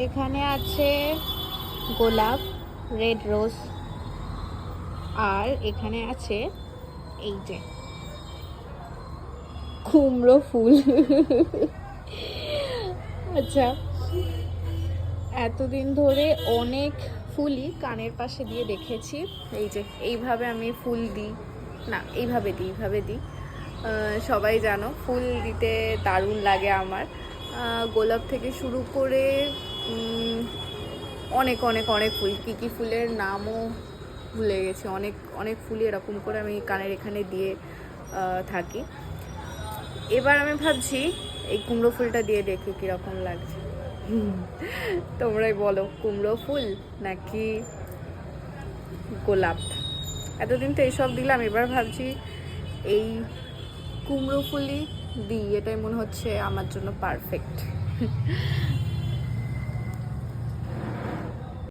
এখানে আছে গোলাপ, রেড রোজ, আর এখানে আছে এই যে কুমড়ো ফুল। আচ্ছা, এতদিন ধরে অনেক ফুলই কানের পাশে দিয়ে দেখেছি। এই যে এইভাবে আমি ফুল দিই, না এইভাবে দিই। সবাই জানো ফুল দিতে দারুণ লাগে আমার। গোলাপ থেকে শুরু করে অনেক অনেক অনেক ফুল, কী ফুলের নামও ভুলে গেছি। অনেক অনেক ফুলই এরকম করে আমি কানের এখানে দিয়ে থাকি। এবার আমি ভাবছি এই কুমড়ো ফুলটা দিয়ে দেখি কীরকম লাগছে। তোমরাই বলো, কুমড়ো ফুল নাকি গোলাপ? এতদিন তো এইসব দিলাম, এবার ভাবছি এই কুমড়ো ফুলই দিই, এটাই মনে হচ্ছে আমার জন্য পারফেক্ট।